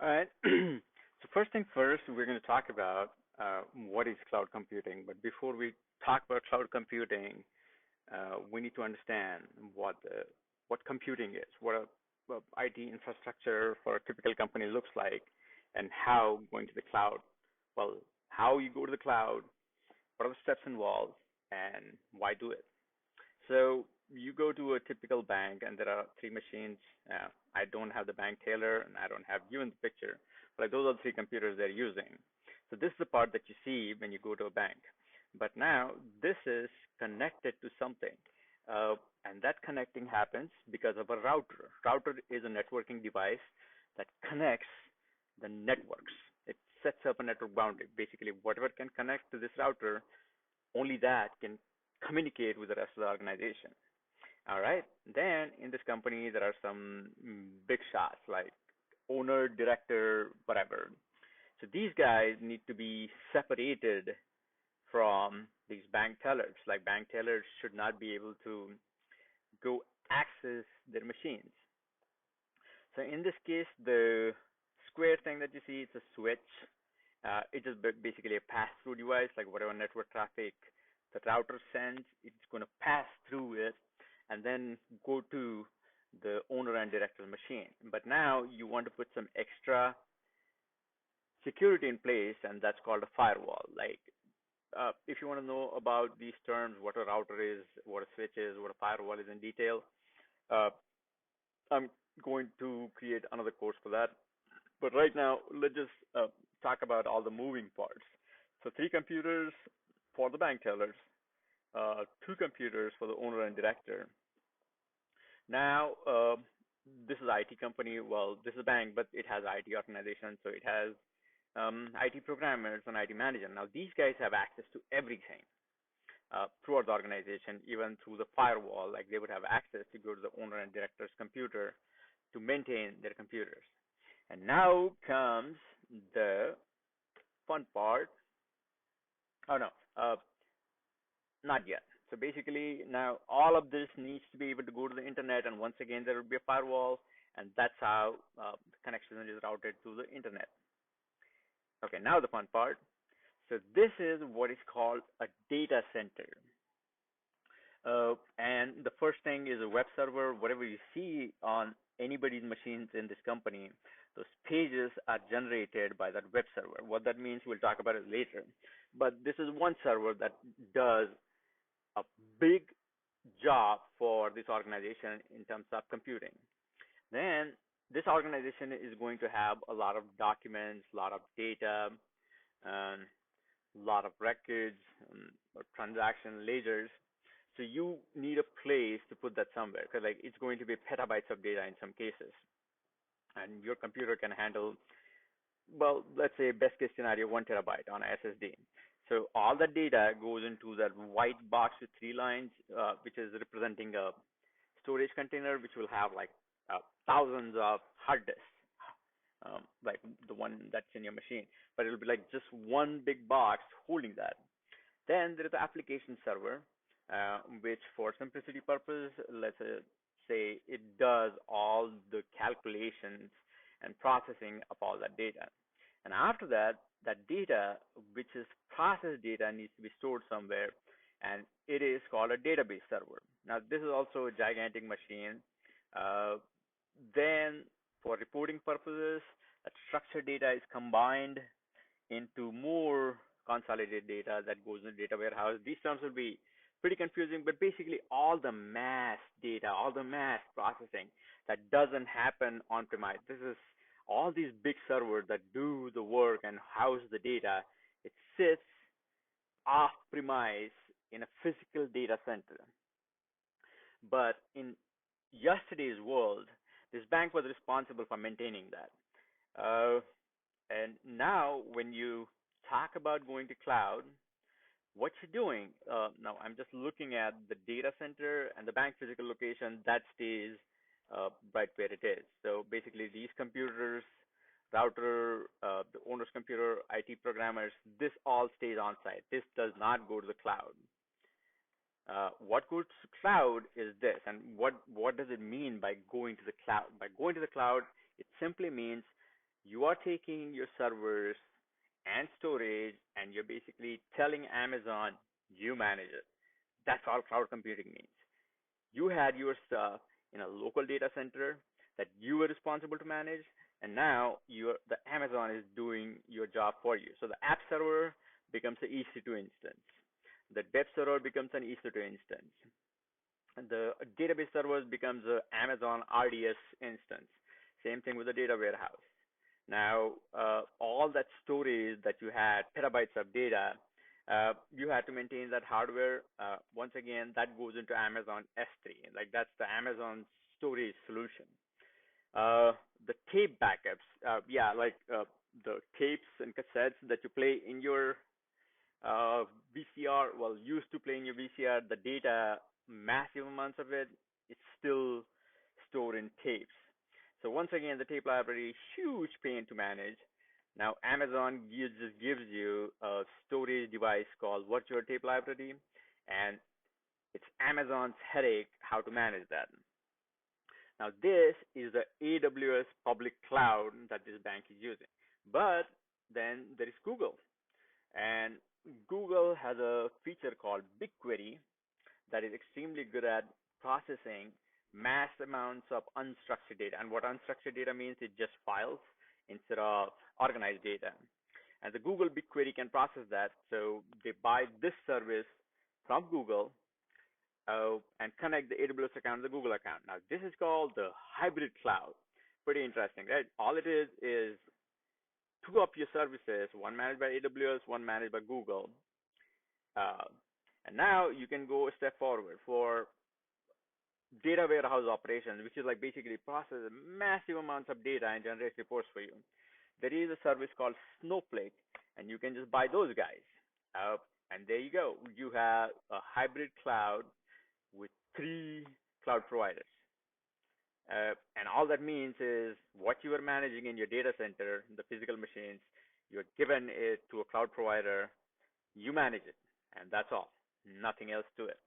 All right. So first thing first, we're going to talk about what is cloud computing. But before we talk about cloud computing, we need to understand what computing is, what IT infrastructure for a typical company looks like, and how going to the cloud. Well, how you go to the cloud, what are the steps involved, and why do it. So you go to a typical bank, and there are three machines. I don't have the bank teller, and I don't have you in the picture, but like, those are the three computers they're using. So this is the part that you see when you go to a bank. But now this is connected to something, uh, and that connecting happens because of a router. Router is a networking device that connects the networks. It sets up a network boundary. Basically, whatever can connect to this router, only that can communicate with the rest of the organization. All right. Then in this company, there are some big shots like owner, director, whatever. So these guys need to be separated from these bank tellers. Like bank tellers should not be able to go access their machines. So in this case, the square thing that you see, it's a switch. It is basically a pass-through device, like whatever network traffic the router sends, it's going to pass through it and then go to the owner and director's machine. But now you want to put some extra security in place, and that's called a firewall. Like, if you want to know about these terms, what a router is, what a switch is, what a firewall is in detail, uh, I'm going to create another course for that. But right now, let's just talk about all the moving parts. So three computers for the bank tellers, two computers for the owner and director. Now, this is IT company. Well, this is a bank, but it has IT organization, so it has IT programmers and IT manager. Now, these guys have access to everything throughout the organization, even through the firewall. Like they would have access to go to the owner and director's computer to maintain their computers. And now comes the fun part. Oh no, not yet. So basically, now all of this needs to be able to go to the internet, and once again, there will be a firewall, and that's how the connection is routed to the internet. Okay, now the fun part. So this is what is called a data center. And the first thing is a web server. Whatever you see on anybody's machines in this company, those pages are generated by that web server. What that means, we'll talk about it later. But this is one server that does a big job for this organization in terms of computing. Then this organization is going to have a lot of documents, a lot of data, and a lot of records, or transaction ledgers. So you need a place to put that somewhere because like it's going to be petabytes of data in some cases, and your computer can handle, well, let's say best case scenario, 1 terabyte on SSD. So all the data goes into that white box with three lines, which is representing a storage container, which will have like thousands of hard disks, like the one that's in your machine. But it'll be like just one big box holding that. Then there is the application server, which for simplicity purpose, let's say it does all the calculations and processing of all that data. And after that, that data, which is processed data, needs to be stored somewhere, and it is called a database server. Now, this is also a gigantic machine. Uh, then, for reporting purposes, that structured data is combined into more consolidated data that goes in the data warehouse. These terms will be pretty confusing, but basically all the mass data, all the mass processing that doesn't happen on premise. This is all these big servers that do the work and house the data. It sits off premise in a physical data center. But in yesterday's world, this bank was responsible for maintaining that. And now, when you talk about going to cloud, what you're doing, now I'm just looking at the data center and the bank physical location that stays right where it is. So basically, these computers, router, the owner's computer, IT programmers, this all stays on site. This does not go to the cloud. What goes to cloud is this, and what does it mean by going to the cloud? By going to the cloud, it simply means You are taking your servers and storage and you're basically telling Amazon you manage it. That's all cloud computing means. You had your stuff in a local data center that you were responsible to manage, and now the Amazon is doing your job for you. So the app server becomes an EC2 instance. The dev server becomes an EC2 instance. And the database servers becomes a Amazon RDS instance. Same thing with the data warehouse. Now, all that storage that you had, petabytes of data, you had to maintain that hardware. Once again, that goes into Amazon S3. Like that's the Amazon storage solution. The tape backups, the tapes and cassettes that you play in your VCR, well, used to play in your VCR, the data, massive amounts of it, it's still stored in tapes. So once again, the tape library, huge pain to manage. Now Amazon just gives you a storage device called Virtual Tape Library, and it's Amazon's headache how to manage that. Now this is the AWS public cloud that this bank is using. But then there is Google, and Google has a feature called BigQuery that is extremely good at processing mass amounts of unstructured data. And what unstructured data means is just files instead of organized data. And the Google BigQuery can process that. So they buy this service from Google and connect the AWS account to the Google account. Now, this is called the hybrid cloud. Pretty interesting, right? All it is two of your services, one managed by AWS, one managed by Google. Uh, and now you can go a step forward for data warehouse operations, which is like basically process massive amounts of data and generate reports for you. There is a service called Snowflake, and you can just buy those guys. And there you go. You have a hybrid cloud with three cloud providers. And all that means is what you are managing in your data center, the physical machines, you're given it to a cloud provider, you manage it, and that's all. Nothing else to it.